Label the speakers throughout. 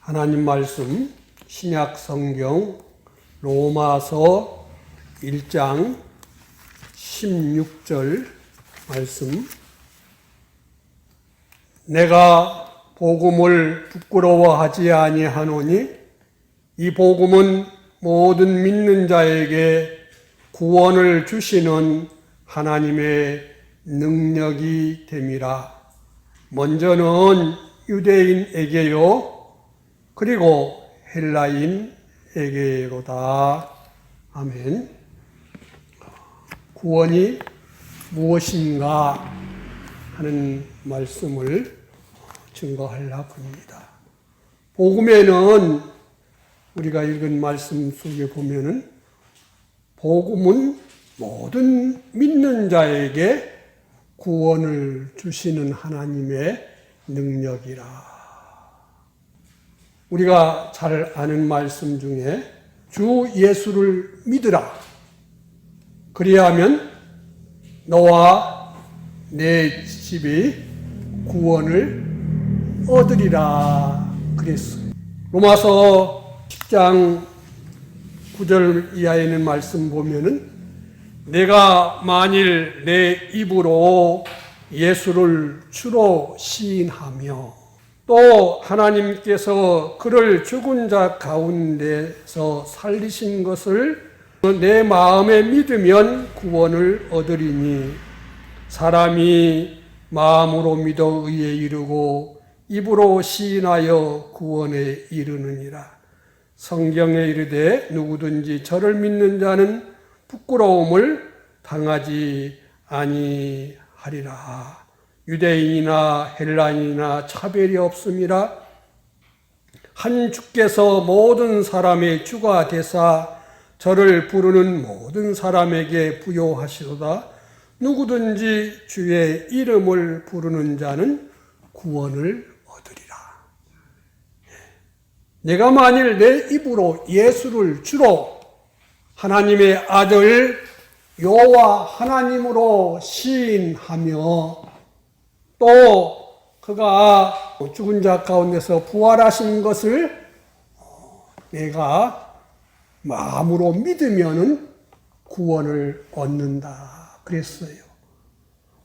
Speaker 1: 하나님 말씀 신약 성경 로마서 1장 16절 말씀. 내가 복음을 부끄러워하지 아니하노니 이 복음은 모든 믿는 자에게 구원을 주시는 하나님의 능력이 됨이라. 먼저는 유대인에게요 그리고 헬라인에게로다. 아멘. 구원이 무엇인가 하는 말씀을 증거하려고 합니다. 복음에는 우리가 읽은 말씀 속에 보면은 복음은 모든 믿는 자에게 구원을 주시는 하나님의 능력이라. 우리가 잘 아는 말씀 중에 주 예수를 믿으라. 그리하면 너와 내 집이 구원을 얻으리라 그랬어요. 로마서 10장 9절 이하에 있는 말씀 보면은 내가 만일 내 입으로 예수를 주로 시인하며 또 하나님께서 그를 죽은 자 가운데서 살리신 것을 내 마음에 믿으면 구원을 얻으리니 사람이 마음으로 믿어 의에 이르고 입으로 시인하여 구원에 이르느니라. 성경에 이르되 누구든지 저를 믿는 자는 부끄러움을 당하지 아니하리라. 유대인이나 헬라인이나 차별이 없음이라. 한 주께서 모든 사람의 주가 되사 저를 부르는 모든 사람에게 부요하시도다. 누구든지 주의 이름을 부르는 자는 구원을 얻으리라. 내가 만일 내 입으로 예수를 주로 하나님의 아들 여호와 하나님으로 시인하며 또 그가 죽은 자 가운데서 부활하신 것을 내가 마음으로 믿으면 구원을 얻는다 그랬어요.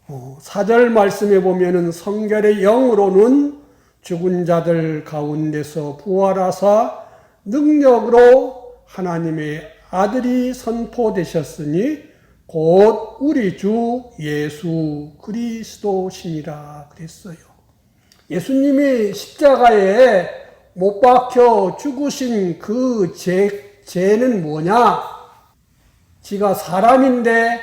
Speaker 1: 4절 말씀에 보면은 성결의 영으로는 죽은 자들 가운데서 부활하사 능력으로 하나님의 아들이 선포되셨으니 곧 우리 주 예수 그리스도시니라 그랬어요. 예수님이 십자가에 못 박혀 죽으신 그 죄는 뭐냐? 지가 사람인데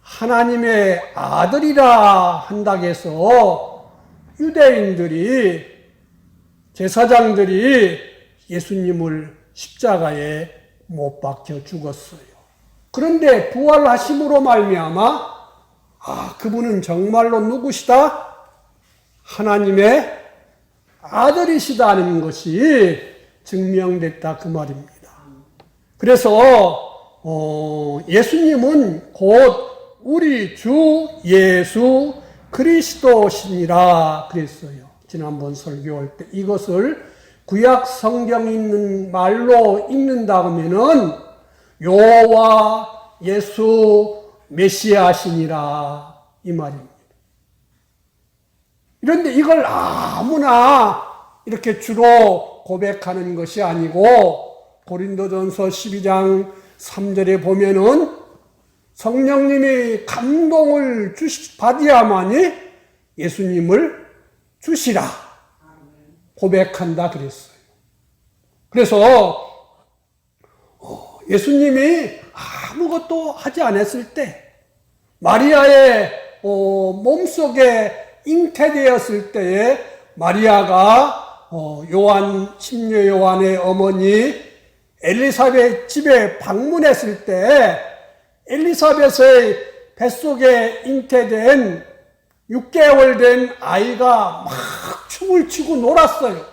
Speaker 1: 하나님의 아들이라 한다고 해서 유대인들이 제사장들이 예수님을 십자가에 못 박혀 죽었어요. 그런데 부활하심으로 말미암아 그분은 정말로 누구시다? 하나님의 아들이시다는 것이 증명됐다 그 말입니다. 그래서 예수님은 곧 우리 주 예수 그리스도시니라 그랬어요. 지난번 설교할 때 이것을 구약 성경에 있는 말로 읽는다 하면은 여호와 예수 메시아시니라 이 말입니다. 그런데 이걸 아무나 이렇게 주로 고백하는 것이 아니고 고린도전서 12장 3절에 보면은 성령님이 감동을 받아야만이 예수님을 주시라 고백한다 그랬어요. 그래서 예수님이 아무것도 하지 않았을 때 마리아의 몸속에 잉태되었을 때에 마리아가 침례 요한의 어머니 엘리사벳 집에 방문했을 때 엘리사벳의 뱃속에 잉태된 6개월 된 아이가 막 춤을 추고 놀았어요.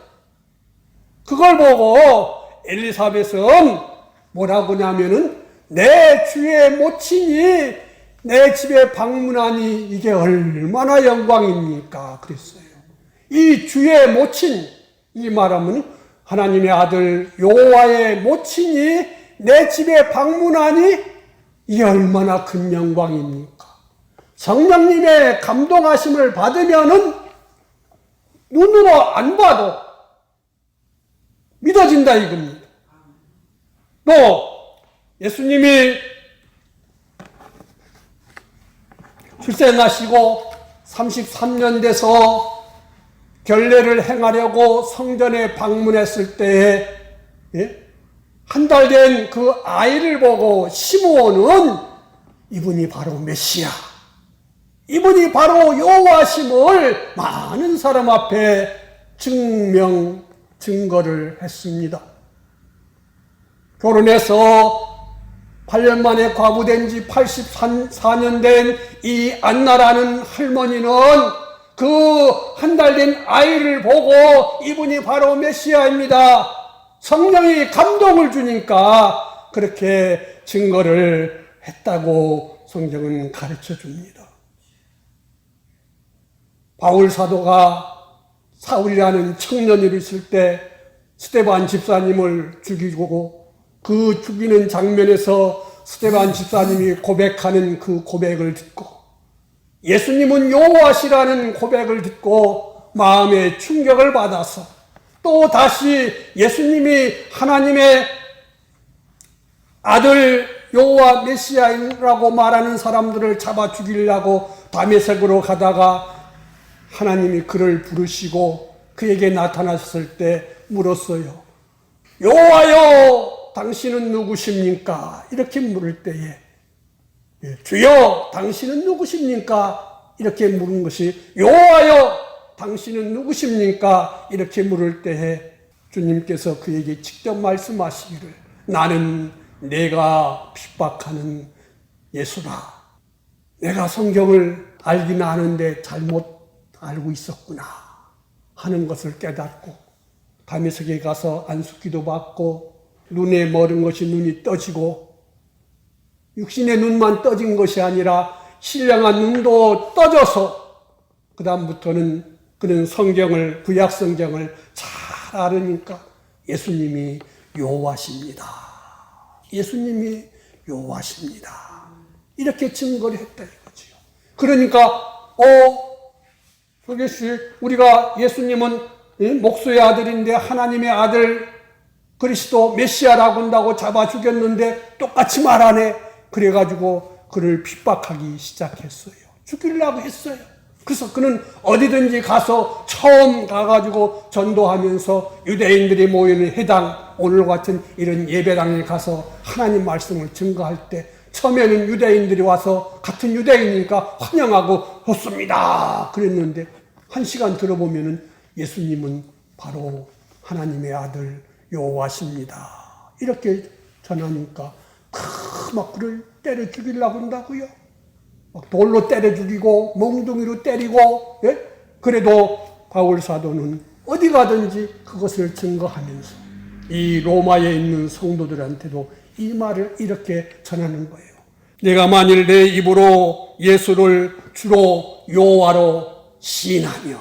Speaker 1: 그걸 보고 엘리사벳은 뭐라고 하냐면은 내 주의 모친이 내 집에 방문하니 이게 얼마나 영광입니까? 그랬어요. 이 주의 모친, 이 말하면 하나님의 아들 여호와의 모친이 내 집에 방문하니 이 얼마나 큰 영광입니까? 성령님의 감동하심을 받으면은 눈으로 안 봐도 믿어진다 이겁니다. 또 예수님이 출생하시고 33년 돼서 결례를 행하려고 성전에 방문했을 때에 한 달 된 그 아이를 보고 시므온은 이분이 바로 메시아, 이분이 바로 여호와심을 많은 사람 앞에 증거를 했습니다. 결혼해서 8년 만에 과부된 지 84년 된 이 안나라는 할머니는 그 한 달 된 아이를 보고 이분이 바로 메시아입니다. 성령이 감동을 주니까 그렇게 증거를 했다고 성경은 가르쳐 줍니다. 바울 사도가 사울이라는 청년으로 있을 때 스데반 집사님을 죽이고 그 죽이는 장면에서 스데반 집사님이 고백하는 그 고백을 듣고 예수님은 여호와시라는 고백을 듣고 마음에 충격을 받아서 또 다시 예수님이 하나님의 아들 여호와 메시아라고 말하는 사람들을 잡아 죽이려고 다메섹으로 가다가 하나님이 그를 부르시고 그에게 나타났을 때 물었어요. 여호와여, 당신은 누구십니까? 이렇게 물을 때에 주여, 당신은 누구십니까? 이렇게 물은 것이 여호와여, 당신은 누구십니까? 이렇게 물을 때에 주님께서 그에게 직접 말씀하시기를 나는 내가 핍박하는 예수라. 내가 성경을 알긴 아는데 잘못 알고 있었구나 하는 것을 깨닫고 다메섹에 가서 안수기도 받고 눈에 멀은 것이 눈이 떠지고 육신의 눈만 떠진 것이 아니라 신령한 눈도 떠져서 그 다음부터는 그는 성경을, 구약 성경을 잘 알으니까 예수님이 여호와십니다. 예수님이 여호와십니다. 이렇게 증거를 했다 이거지요. 그러니까 그것이 우리가 예수님은 목수의 아들인데 하나님의 아들 그리스도 메시아라고 한다고 잡아 죽였는데 똑같이 말하네. 그래가지고 그를 핍박하기 시작했어요. 죽이려고 했어요. 그래서 그는 어디든지 가서 처음 가가지고 전도하면서 유대인들이 모이는 회당, 오늘 같은 이런 예배당에 가서 하나님 말씀을 증거할 때 처음에는 유대인들이 와서 같은 유대인이니까 환영하고 좋습니다 그랬는데 한 시간 들어보면은 예수님은 바로 하나님의 아들 여호와십니다 이렇게 전하니까 막 그를 때려 죽이려고 한다고요. 막 돌로 때려 죽이고 몽둥이로 때리고 그래도 바울 사도는 어디 가든지 그것을 증거하면서 이 로마에 있는 성도들한테도 이 말을 이렇게 전하는 거예요. 내가 만일 내 입으로 예수를 주로 여호와로 시인하며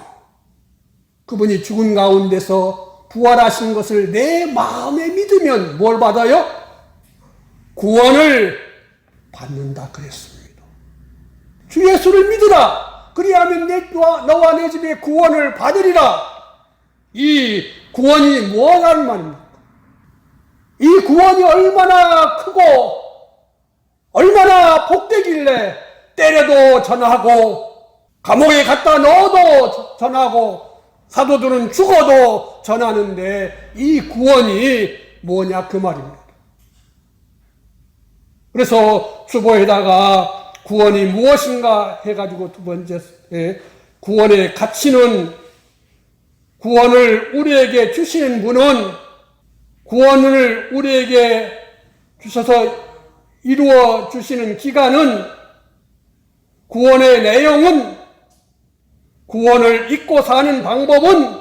Speaker 1: 그분이 죽은 가운데서 부활하신 것을 내 마음에 믿으면 뭘 받아요? 구원을 받는다 그랬습니다. 주 예수를 믿으라. 그리하면 너와 내 집에 구원을 받으리라. 이 구원이 뭐라는 말입니까? 이 구원이 얼마나 크고 얼마나 복되길래 때려도 전하고 감옥에 갖다 넣어도 전하고 사도들은 죽어도 전하는데 이 구원이 뭐냐 그 말입니다. 그래서 주보에다가 구원이 무엇인가 해가지고 두 번째 구원의 가치는 구원을 우리에게 주시는 분은 구원을 우리에게 주셔서 이루어 주시는 기간은 구원의 내용은 구원을 잊고 사는 방법은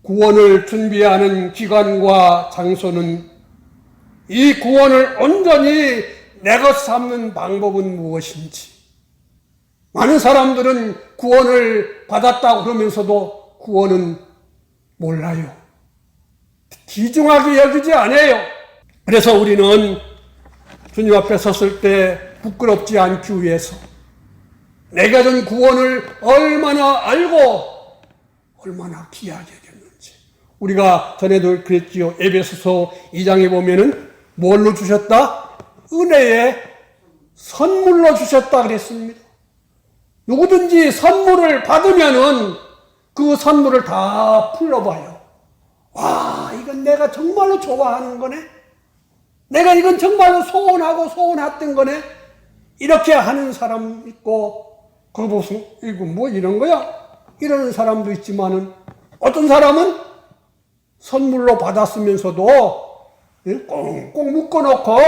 Speaker 1: 구원을 준비하는 기간과 장소는 이 구원을 온전히 내 것 삼는 방법은 무엇인지. 많은 사람들은 구원을 받았다고 그러면서도 구원은 몰라요. 귀중하게 여기지 않아요. 그래서 우리는 주님 앞에 섰을 때 부끄럽지 않기 위해서 내가 준 구원을 얼마나 알고 얼마나 귀하게 여겼는지. 우리가 전에도 그랬지요. 에베소서 2장에 보면은 뭘로 주셨다? 은혜의 선물로 주셨다 그랬습니다. 누구든지 선물을 받으면은 그 선물을 다 풀어봐요. 와, 이건 내가 정말로 좋아하는 거네. 내가 이건 정말로 소원하고 소원했던 거네. 이렇게 하는 사람 있고, 그거 무슨, 이거 뭐 이런 거야? 이러는 사람도 있지만은, 어떤 사람은 선물로 받았으면서도 꽁꽁 묶어놓고,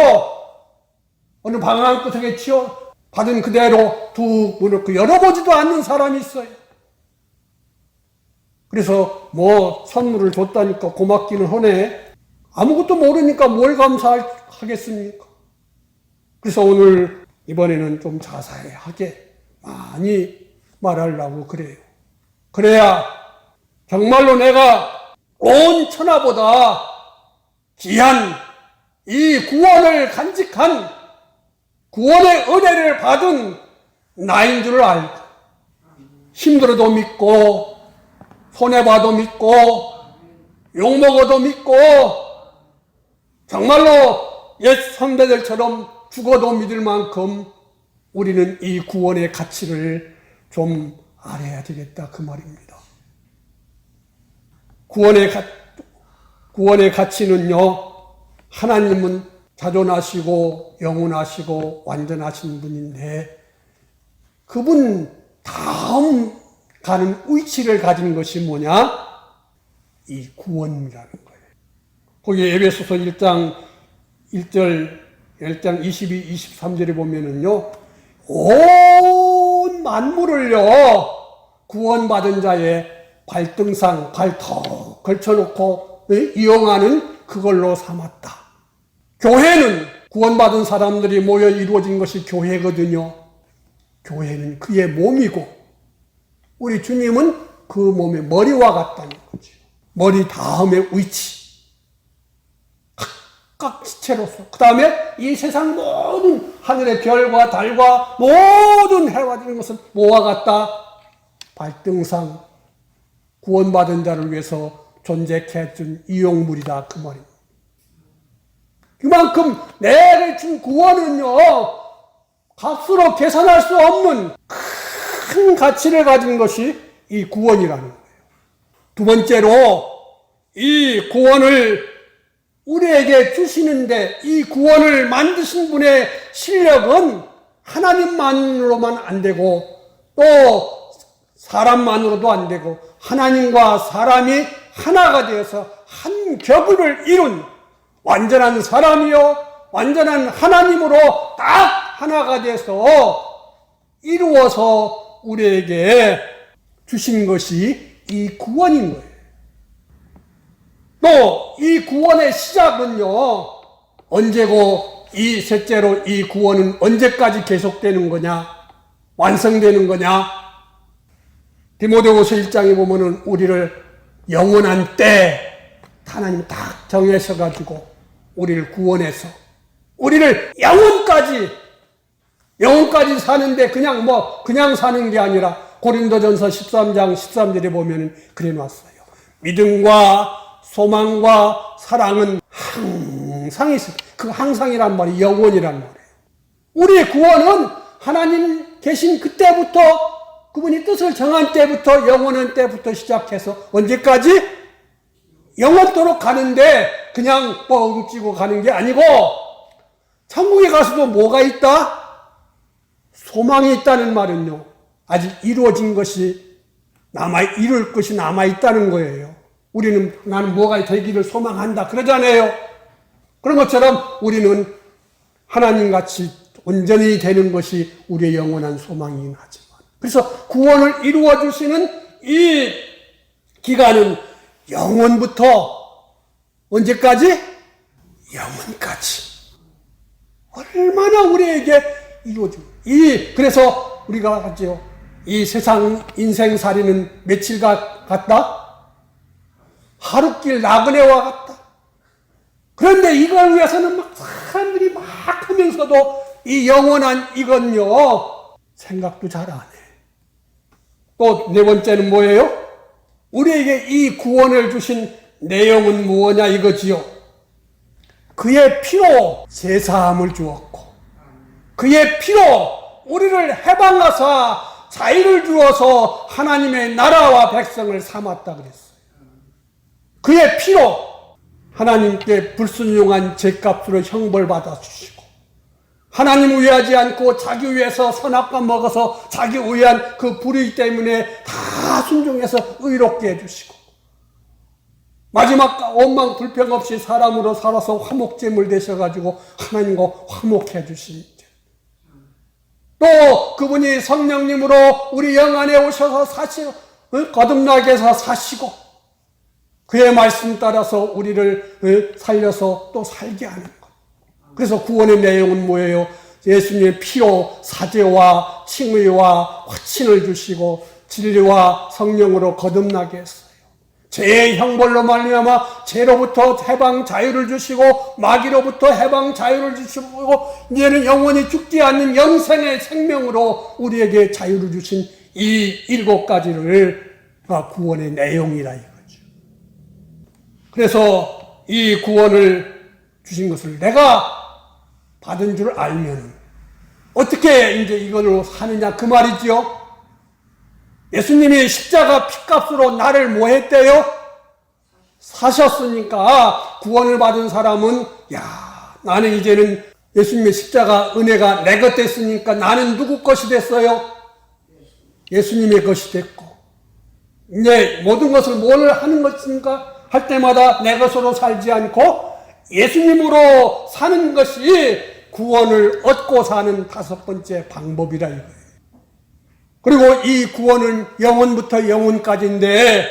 Speaker 1: 어느 방향 끝에 치워 받은 그대로 툭 무너놓고 열어보지도 않는 사람이 있어요. 그래서 뭐 선물을 줬다니까 고맙기는 하네. 아무것도 모르니까 뭘 감사하겠습니까? 그래서 오늘 이번에는 좀 자세하게 많이 말하려고 그래요. 그래야 정말로 내가 온 천하보다 귀한 이 구원을 간직한 구원의 은혜를 받은 나인 줄을 알고 힘들어도 믿고 손해봐도 믿고 욕먹어도 믿고 정말로 옛 선배들처럼 죽어도 믿을 만큼 우리는 이 구원의 가치를 좀 알아야 되겠다 그 말입니다. 구원의 가치는요, 하나님은 자존하시고 영원하시고 완전하신 분인데 그분 다음 가는 위치를 가진 것이 뭐냐? 이 구원이라는 거예요. 거기 에베소서 1장 1절, 1장 22, 23절에 보면은요, 온 만물을요, 구원받은 자의 발등상, 발턱 걸쳐놓고 이용하는 그걸로 삼았다. 교회는 구원받은 사람들이 모여 이루어진 것이 교회거든요. 교회는 그의 몸이고, 우리 주님은 그 몸의 머리와 같다는 거죠. 머리 다음의 위치. 각각 지체로서. 그 다음에 이 세상 모든 하늘의 별과 달과 모든 해와 이런 것은 뭐와 같다? 발등상 구원받은 자를 위해서 존재케 해준 이용물이다. 그 말입니다. 그만큼 내게 준 구원은요, 값으로 계산할 수 없는 큰 가치를 가진 것이 이 구원이라는 거예요. 두 번째로, 이 구원을 우리에게 주시는데 이 구원을 만드신 분의 실력은 하나님만으로만 안 되고 또 사람만으로도 안 되고 하나님과 사람이 하나가 되어서 한 격을 이룬 완전한 사람이요 완전한 하나님으로 딱 하나가 돼서 이루어서 우리에게 주신 것이 이 구원인 거예요. 또 이 구원의 시작은요, 언제고 이 셋째로 이 구원은 언제까지 계속되는 거냐, 완성되는 거냐. 디모데후서 1장에 보면은 우리를 영원한 때 하나님이 딱 정하셔가지고 우리를 구원해서 우리를 영원까지 사는데 그냥 사는 게 아니라 고린도전서 13장 13절에 보면은 그래 놨어요. 믿음과 소망과 사랑은 항상 있어요. 그 항상이란 말이 영원이란 말이에요. 우리의 구원은 하나님 계신 그때부터 그분이 뜻을 정한 때부터 영원한 때부터 시작해서 언제까지? 영원토록 가는데 그냥 뻥치고 가는 게 아니고 천국에 가서도 뭐가 있다? 소망이 있다는 말은요. 아직 이루어진 것이 이룰 것이 남아있다는 거예요. 우리는 나는 뭐가 되기를 소망한다 그러잖아요. 그런 것처럼 우리는 하나님같이 온전히 되는 것이 우리의 영원한 소망이긴 하지만 그래서 구원을 이루어 주시는 이 기간은 영원부터 언제까지? 영원까지. 얼마나 우리에게 이루어지고 그래서 우리가 하죠. 이 세상 인생살이는 며칠 같다? 하루길 나그네와 같다. 그런데 이걸 위해서는 막 사람들이 막 하면서도 이 영원한 이건요, 생각도 잘 안 해. 또 네 번째는 뭐예요? 우리에게 이 구원을 주신 내용은 무엇냐 이거지요. 그의 피로 제사함을 주었고, 그의 피로 우리를 해방하사 자유를 주어서 하나님의 나라와 백성을 삼았다 그랬어요. 그의 피로 하나님께 불순종한 죄값으로 형벌받아 주시고, 하나님을 위하지 않고 자기 위해서 선악과 먹어서 자기 위한 그 불의 때문에 다 순종해서 의롭게 해주시고, 마지막 원망 불평 없이 사람으로 살아서 화목제물 되셔가지고 하나님과 화목해 주신, 또 그분이 성령님으로 우리 영 안에 오셔서 사시고 거듭나게 해서 사시고, 그의 말씀 따라서 우리를 살려서 또 살게 하는 것. 그래서 구원의 내용은 뭐예요? 예수님의 피로 사죄와 칭의와 화친을 주시고 진리와 성령으로 거듭나게 했어요. 죄의 형벌로 말미암아 죄로부터 해방 자유를 주시고 마귀로부터 해방 자유를 주시고 이제는 영원히 죽지 않는 영생의 생명으로 우리에게 자유를 주신 이 7가지를 구원의 내용이라 이거죠. 그래서 이 구원을 주신 것을 내가 받은 줄 알면 어떻게 이제 이걸로 사느냐 그 말이지요. 예수님이 십자가 피값으로 나를 뭐 했대요? 사셨으니까 구원을 받은 사람은 나는 이제는 예수님의 십자가 은혜가 내 것 됐으니까 나는 누구 것이 됐어요? 예수님의 것이 됐고, 이제 모든 것을 뭘 하는 것인가 할 때마다 내 것으로 살지 않고 예수님으로 사는 것이 구원을 얻고 사는 5번째 방법이라 이거예요. 그리고 이 구원은 영원부터 영원까지인데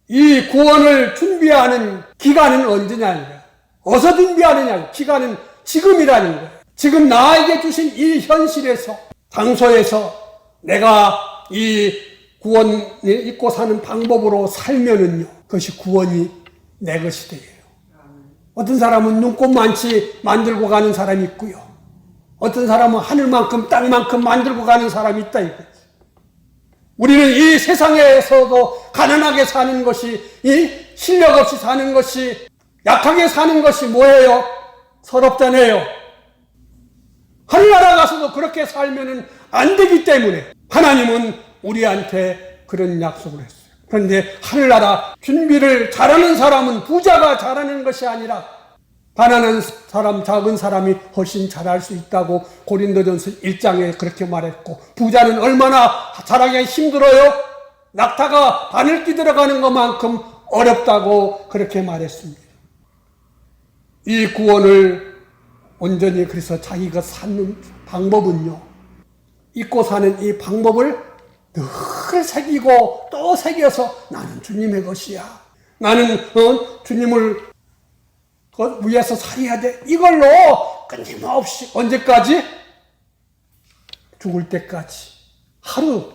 Speaker 1: 이 구원을 준비하는 기간은 언제냐? 어디서 준비하느냐? 기간은 지금이라는 거예요. 지금 나에게 주신 이 현실에서, 장소에서 내가 이 구원을 잊고 사는 방법으로 살면은요, 그것이 구원이 내 것이 돼요. 어떤 사람은 눈꽃만치 만들고 가는 사람이 있고요. 어떤 사람은 하늘만큼 땅만큼 만들고 가는 사람이 있다 이거지. 우리는 이 세상에서도 가난하게 사는 것이, 이 실력 없이 사는 것이, 약하게 사는 것이 뭐예요? 서럽잖아요. 하늘나라 가서도 그렇게 살면은 안 되기 때문에 하나님은 우리한테 그런 약속을 했어요. 그런데 하늘나라 준비를 잘하는 사람은 부자가 잘하는 것이 아니라 가난한 사람, 작은 사람이 훨씬 잘할 수 있다고 고린도전서 1장에 그렇게 말했고, 부자는 얼마나 잘하기가 힘들어요? 낙타가 바늘기 들어가는 것만큼 어렵다고 그렇게 말했습니다. 이 구원을 온전히 그래서 자기가 사는 방법은요, 잊고 사는 이 방법을 늘 새기고 또 새겨서 나는 주님의 것이야. 나는 주님을 위해서 살아야 돼. 이걸로 끊임없이 언제까지? 죽을 때까지. 하루,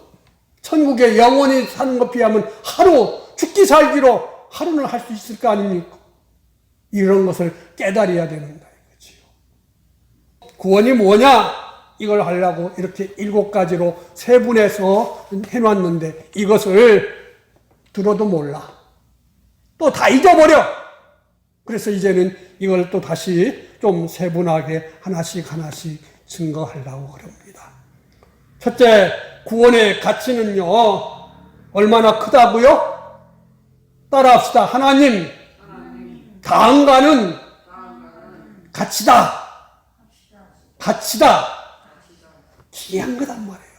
Speaker 1: 천국에 영원히 사는 것 비하면 하루, 죽기 살기로 하루는 할 수 있을 거 아닙니까? 이런 것을 깨달아야 된다 이거지요. 구원이 뭐냐? 이걸 하려고 이렇게 7가지로 세분해서 해놨는데 이것을 들어도 몰라. 또 다 잊어버려. 그래서 이제는 이걸 또 다시 좀 세분하게 하나씩 증거하려고 그럽니다. 첫째, 구원의 가치는요, 얼마나 크다고요? 따라합시다. 하나님, 다음가는 가치다. 귀한 거단 말이에요.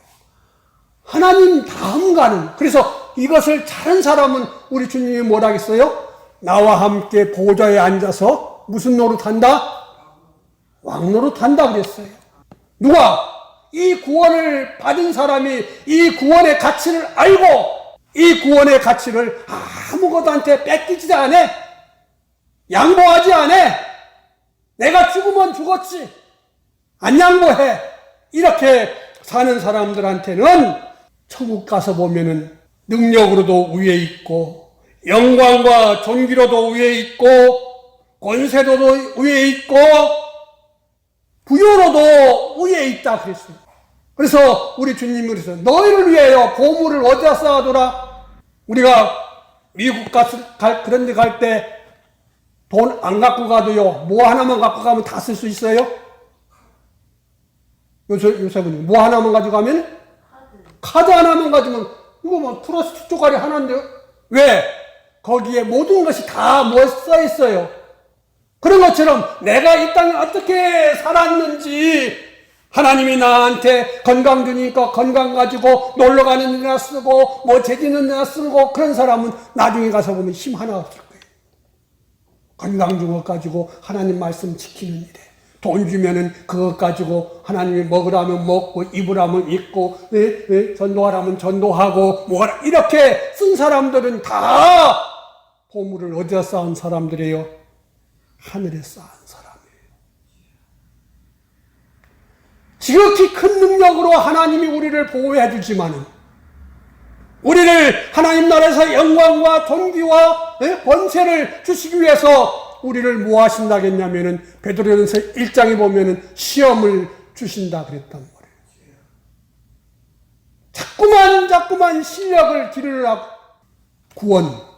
Speaker 1: 하나님 다음가는. 그래서 이것을 잘한 사람은 우리 주님이 뭐라 했어요? 나와 함께 보좌에 앉아서 무슨 노릇한다? 왕노릇한다 그랬어요. 누가? 이 구원을 받은 사람이 이 구원의 가치를 알고 이 구원의 가치를 아무것도한테 뺏기지 않아. 양보하지 않아. 내가 죽으면 죽었지. 안 양보해. 이렇게 사는 사람들한테는 천국 가서 보면은 능력으로도 위에 있고 영광과 존귀로도 위에 있고 권세도도 위에 있고 부여로도 위에 있다 그랬어요. 그래서 우리 주님이 그래서 너희를 위하여 보물을 어디다 쌓아두라. 우리가 미국 그런 데 갈 때 돈 안 갖고 가도요, 뭐 하나만 갖고 가면 다 쓸 수 있어요? 요새는 뭐 하나만 가지고 가면? 카드 하나만 가지면 이거 뭐 플러스 쪼가리 하나인데요? 왜? 거기에 모든 것이 다 뭐 써 있어요. 그런 것처럼 내가 이 땅에 어떻게 살았는지 하나님이 나한테 건강 주니까 건강 가지고 놀러 가는 데나 쓰고 뭐 재짓는 데나 쓰고 그런 사람은 나중에 가서 보면 힘 하나 없을 거예요. 건강 준 것 가지고 하나님 말씀 지키는 일에 돈 주면은 그것 가지고 하나님이 먹으라면 먹고 입으라면 입고 전도하라면 전도하고 뭐 이렇게 쓴 사람들은 다 보물을 어디다 쌓은 사람들이에요? 하늘에 쌓은 사람이에요. 지극히 큰 능력으로 하나님이 우리를 보호해 주지만은 우리를 하나님 나라에서 영광과 존귀와 권세를 주시기 위해서 우리를 뭐 하신다겠냐면은 베드로전서 1장에 보면은 시험을 주신다 그랬단 말이에요. 자꾸만 실력을 기르라고. 구원.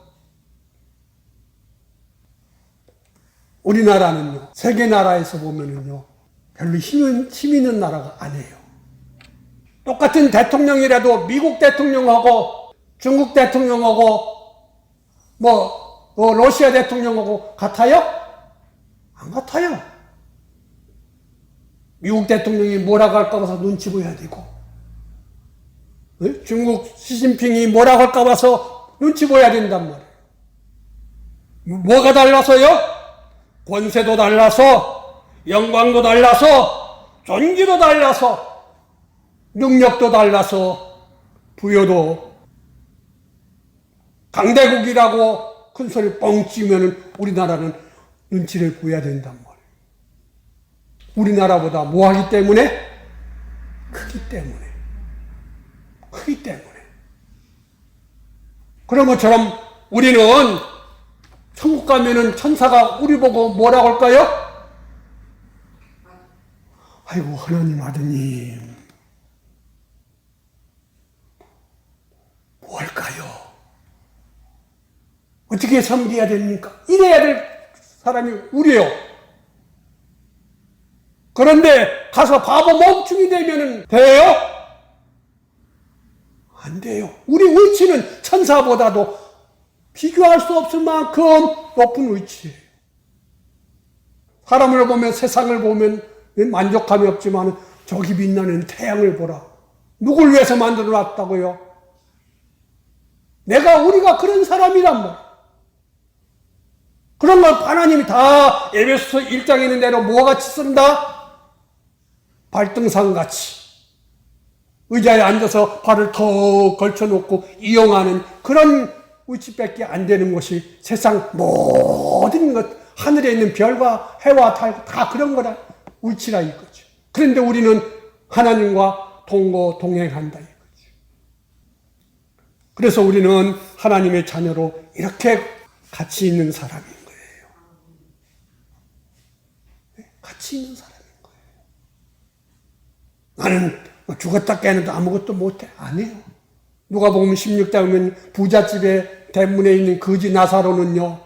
Speaker 1: 우리나라는요, 세계 나라에서 보면은요, 별로 힘 있는 나라가 아니에요. 똑같은 대통령이라도 미국 대통령하고 중국 대통령하고 러시아 대통령하고 같아요? 안 같아요. 미국 대통령이 뭐라고 할까 봐서 눈치 보여야 되고, 중국 시진핑이 뭐라고 할까 봐서 눈치 보여야 된단 말이에요. 뭐가 달라서요? 권세도 달라서, 영광도 달라서, 존귀도 달라서, 능력도 달라서, 부여도 강대국이라고 큰 소리 뻥 치면은 우리나라는 눈치를 보여야 된단 말이에요. 우리나라보다 뭐 하기 때문에? 크기 때문에. 그런 것처럼 우리는 천국 가면은 천사가 우리 보고 뭐라고 할까요? 아이고, 하나님 아드님. 뭐 할까요? 어떻게 섬겨야 됩니까? 이래야 될 사람이 우리예요. 그런데 가서 바보 멍충이 되면은 돼요? 안 돼요. 우리 위치는 천사보다도 비교할 수 없을 만큼 높은 위치예요. 사람을 보면, 세상을 보면 만족감이 없지만 저기 빛나는 태양을 보라. 누굴 위해서 만들어 놨다고요? 우리가 그런 사람이란 말이에요. 그런 걸 하나님이 다 에베소서 1장에 있는 대로 뭐와 같이 쓴다? 발등상같이 의자에 앉아서 발을 턱 걸쳐놓고 이용하는 그런 위치밖에 안 되는 것이 세상 모든 것, 하늘에 있는 별과 해와 달 다 그런 거라 위치라 이거죠. 그런데 우리는 하나님과 동행한다 이거죠. 그래서 우리는 하나님의 자녀로 이렇게 같이 있는 사람인 거예요. 같이 있는 사람인 거예요. 나는 죽었다 깨어나도 아무것도 못해. 안 해요. 누가복음 16장 보면 부잣집에 대문에 있는 거지 나사로는요,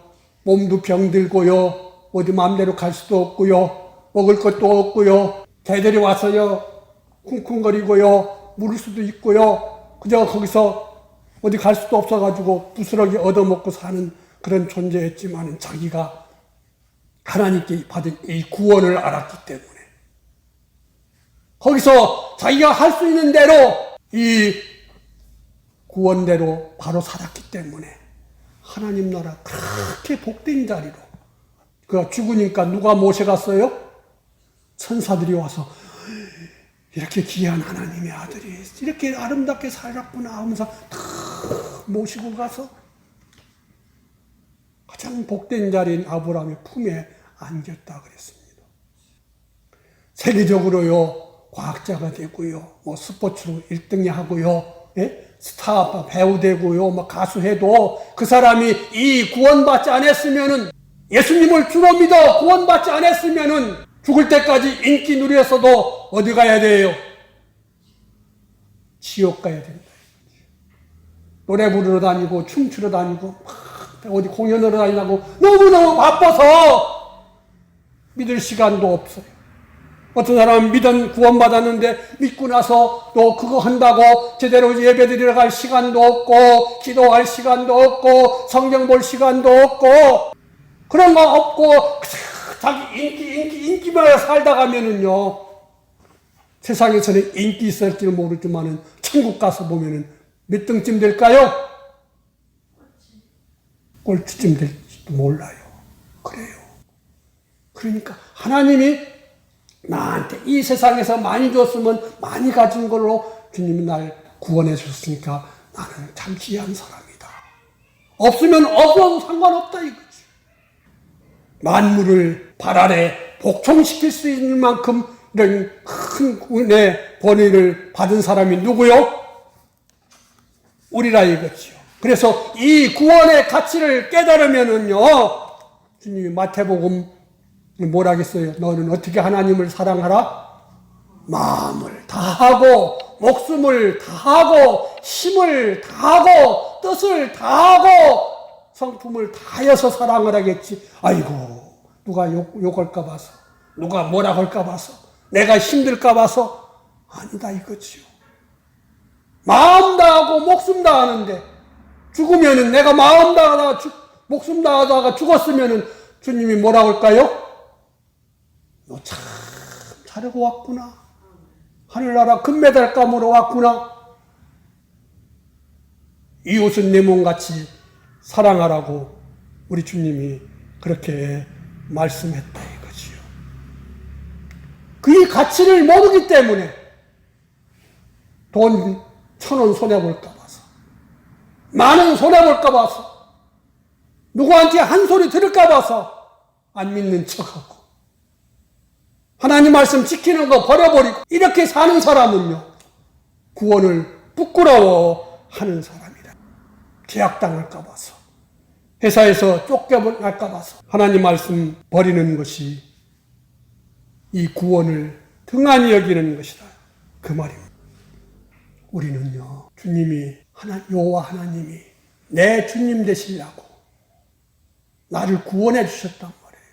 Speaker 1: 몸도 병들고요, 어디 마음대로 갈 수도 없고요, 먹을 것도 없고요, 개들이 와서요 쿵쿵거리고요, 물을 수도 있고요, 그저 거기서 어디 갈 수도 없어가지고 부스러기 얻어먹고 사는 그런 존재였지만 자기가 하나님께 받은 이 구원을 알았기 때문에 거기서 자기가 할 수 있는 대로 이 구원대로 바로 살았기 때문에 하나님 나라 그렇게 복된 자리로, 그가 죽으니까 누가 모셔갔어요? 천사들이 와서 이렇게 귀한 하나님의 아들이 이렇게 아름답게 살았구나 하면서 다 모시고 가서 가장 복된 자리인 아브라함의 품에 안겼다 그랬습니다. 세계적으로요, 과학자가 되고요, 스포츠로 1등이 하고요, 스타 배우 되고요, 가수 해도 그 사람이 이 구원받지 않았으면은 예수님을 주로 믿어 구원받지 않았으면은 죽을 때까지 인기 누렸어도 어디 가야 돼요? 지옥 가야 된다. 노래 부르러 다니고 춤추러 다니고 어디 공연하러 다니고 너무너무 바빠서 믿을 시간도 없어요. 어떤 사람은 믿은 구원받았는데 믿고 나서 또 그거 한다고 제대로 예배드리러 갈 시간도 없고 기도할 시간도 없고 성경 볼 시간도 없고 그런 거 없고 자기 인기만 살다 가면은요 세상에서는 인기 있을지는 모르지만은 천국 가서 보면은 몇 등쯤 될까요? 꼴찌쯤 될지도 몰라요. 그래요. 그러니까 하나님이 나한테 이 세상에서 많이 줬으면 많이 가진 걸로 주님이 날 구원해 줬으니까 나는 참 귀한 사람이다. 없으면 없어도 상관없다 이거지. 만물을 발 아래 복종시킬 수 있는 만큼 이런 큰 은혜 권위를 받은 사람이 누구요? 우리라 이거지요. 그래서 이 구원의 가치를 깨달으면은요, 주님이 마태복음 뭐라 하겠어요? 너는 어떻게 하나님을 사랑하라? 마음을 다하고, 목숨을 다하고, 힘을 다하고, 뜻을 다하고, 성품을 다해서 사랑을 하겠지. 아이고, 누가 욕할까 봐서, 누가 뭐라 할까 봐서, 내가 힘들까 봐서, 아니다 이거지요. 마음 다하고 목숨 다하는데 죽으면은 내가 마음 다하다가 목숨 다하다가 죽었으면은 주님이 뭐라고 할까요? 너 참 잘하고 왔구나. 하늘나라 금메달 감으러 왔구나. 이웃은 내 몸같이 사랑하라고 우리 주님이 그렇게 말씀했다 이거지요. 그 가치를 모르기 때문에 돈 1,000원 손해볼까 봐서, 만원 손해볼까 봐서, 누구한테 한 소리 들을까 봐서 안 믿는 척하고 하나님 말씀 지키는 거 버려버리고 이렇게 사는 사람은요 구원을 부끄러워하는 사람이다. 계약당할까 봐서, 회사에서 쫓겨날까 봐서 하나님 말씀 버리는 것이 이 구원을 등한히 여기는 것이다 그 말입니다. 우리는요, 주님이, 여호와 하나님이 내 주님 되시려고 나를 구원해 주셨단 말이에요.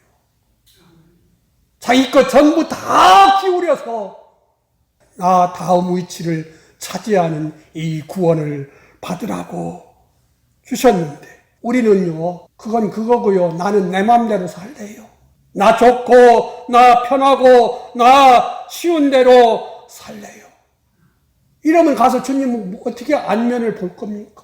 Speaker 1: 자기 것 전부 다 기울여서 나 다음 위치를 차지하는 이 구원을 받으라고 주셨는데, 우리는요, 그건 그거고요. 나는 내 맘대로 살래요. 나 좋고, 나 편하고, 나 쉬운 대로 살래요. 이러면 가서 주님 어떻게 안면을 볼 겁니까?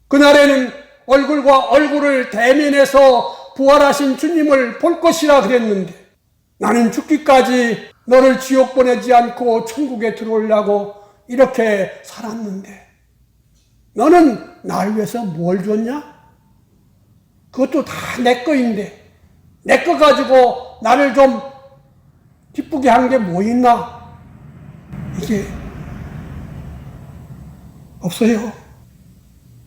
Speaker 1: 그날에는 얼굴과 얼굴을 대면해서 부활하신 주님을 볼 것이라 그랬는데 나는 죽기까지 너를 지옥 보내지 않고 천국에 들어오려고 이렇게 살았는데 너는 날 위해서 뭘 줬냐? 그것도 다 내 거인데 내 거 가지고 나를 좀 기쁘게 한 게 뭐 있나? 이게 없어요.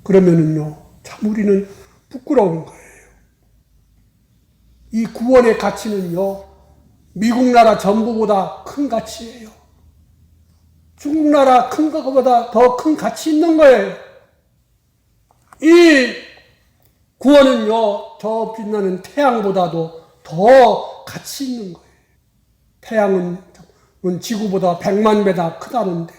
Speaker 1: 그러면은요, 참 우리는 부끄러운 거예요. 이 구원의 가치는요, 미국 나라 전부보다 큰 가치예요. 중국 나라 큰 것보다 더 큰 가치 있는 거예요. 이 구원은요, 저 빛나는 태양보다도 더 가치 있는 거예요. 태양은 지구보다 100만 배나 크다는데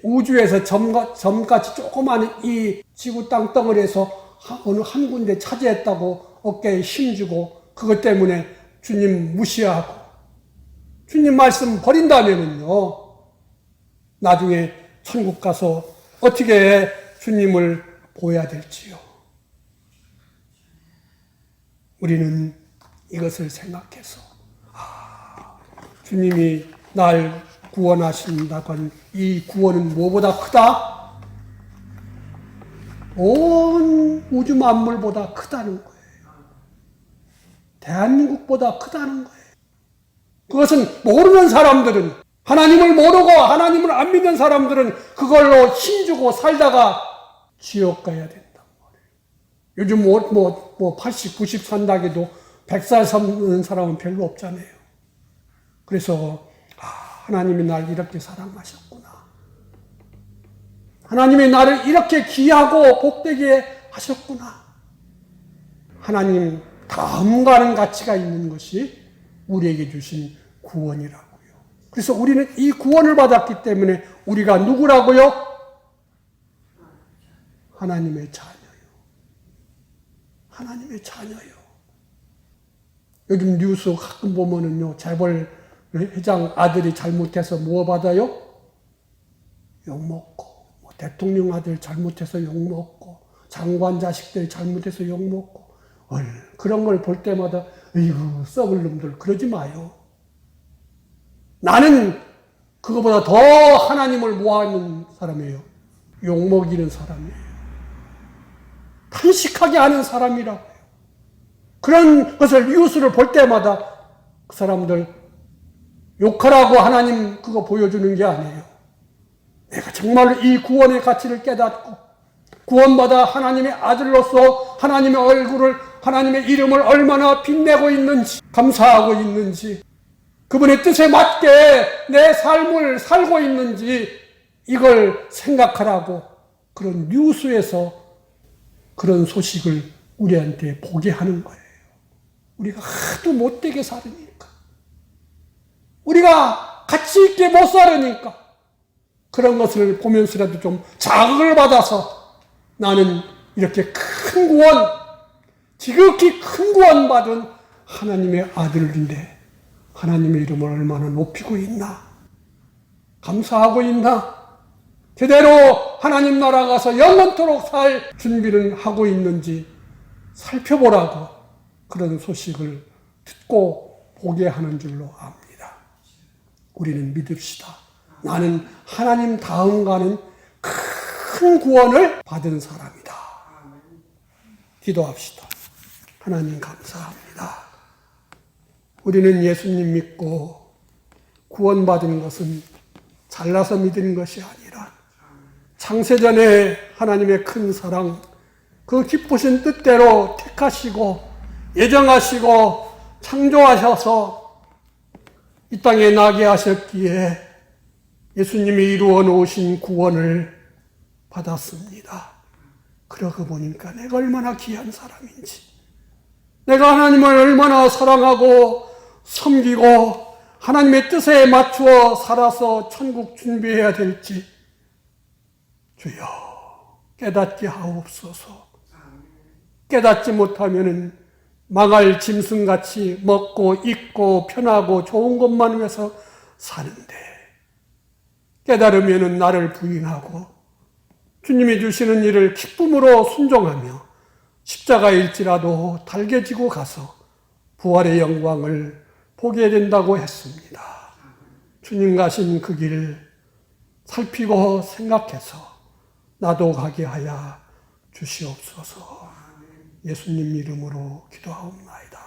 Speaker 1: 우주에서 점같이 조그마한 이 지구 땅덩어리에서 어느 한 군데 차지했다고 어깨에 힘주고 그것 때문에 주님 무시하고 주님 말씀 버린다면은요, 나중에 천국 가서 어떻게 주님을 보여야 될지요. 우리는 이것을 생각해서 주님이 날 구원하신다고 하는 이 구원은 무엇보다 크다? 온 우주 만물보다 크다는 거예요. 대한민국보다 크다는 거예요. 그것은 모르는 사람들은, 하나님을 모르고 하나님을 안 믿는 사람들은 그걸로 힘주고 살다가 지옥 가야 된단 말이에요. 요즘 80, 90 산다고 해도 100살 사는 사람은 별로 없잖아요. 그래서 하나님이 날 이렇게 사랑하셨구나. 하나님이 나를 이렇게 귀하고 복되게 하셨구나. 하나님 다음가는 가치가 있는 것이 우리에게 주신 구원이라고요. 그래서 우리는 이 구원을 받았기 때문에 우리가 누구라고요? 하나님의 자녀요. 하나님의 자녀요. 요즘 뉴스 가끔 보면은요, 재벌 회장 아들이 잘못해서 뭐 받아요? 욕먹고, 대통령 아들 잘못해서 욕먹고, 장관 자식들이 잘못해서 욕먹고, 그런 걸 볼 때마다, 에이구, 썩을 놈들, 그러지 마요. 나는 그거보다 더 하나님을 모하는 사람이에요. 욕먹이는 사람이에요. 탄식하게 하는 사람이라고요. 그런 것을 뉴스를 볼 때마다 그 사람들 욕하라고 하나님 그거 보여주는 게 아니에요. 내가 정말 이 구원의 가치를 깨닫고 구원받아 하나님의 아들로서 하나님의 얼굴을, 하나님의 이름을 얼마나 빛내고 있는지, 감사하고 있는지, 그분의 뜻에 맞게 내 삶을 살고 있는지 이걸 생각하라고 그런 뉴스에서 그런 소식을 우리한테 보게 하는 거예요. 우리가 하도 못되게 살으니까, 우리가 가치 있게 못 살으니까 그런 것을 보면서라도 좀 자극을 받아서 나는 이렇게 큰 구원, 지극히 큰 구원 받은 하나님의 아들인데 하나님의 이름을 얼마나 높이고 있나, 감사하고 있나, 제대로 하나님 나라 가서 영원토록 살 준비를 하고 있는지 살펴보라고 그런 소식을 듣고 보게 하는 줄로 압니다. 우리는 믿읍시다. 나는 하나님 다음 가는 큰 구원을 받은 사람이다. 기도합시다. 하나님 감사합니다. 우리는 예수님 믿고 구원받은 것은 잘나서 믿은 것이 아니라 창세전에 하나님의 큰 사랑, 그 기쁘신 뜻대로 택하시고 예정하시고 창조하셔서 이 땅에 나게 하셨기에 예수님이 이루어 놓으신 구원을 받았습니다. 그러고 보니까 내가 얼마나 귀한 사람인지, 내가 하나님을 얼마나 사랑하고 섬기고 하나님의 뜻에 맞추어 살아서 천국 준비해야 될지 주여 깨닫게 하옵소서. 깨닫지 못하면 망할 짐승같이 먹고 입고 편하고 좋은 것만 위해서 사는데, 깨달으면 나를 부인하고 주님이 주시는 일을 기쁨으로 순종하며 십자가일지라도 달개지고 가서 부활의 영광을 보게 된다고 했습니다. 주님 가신 그 길 살피고 생각해서 나도 가게 하여 주시옵소서. 예수님 이름으로 기도하옵나이다.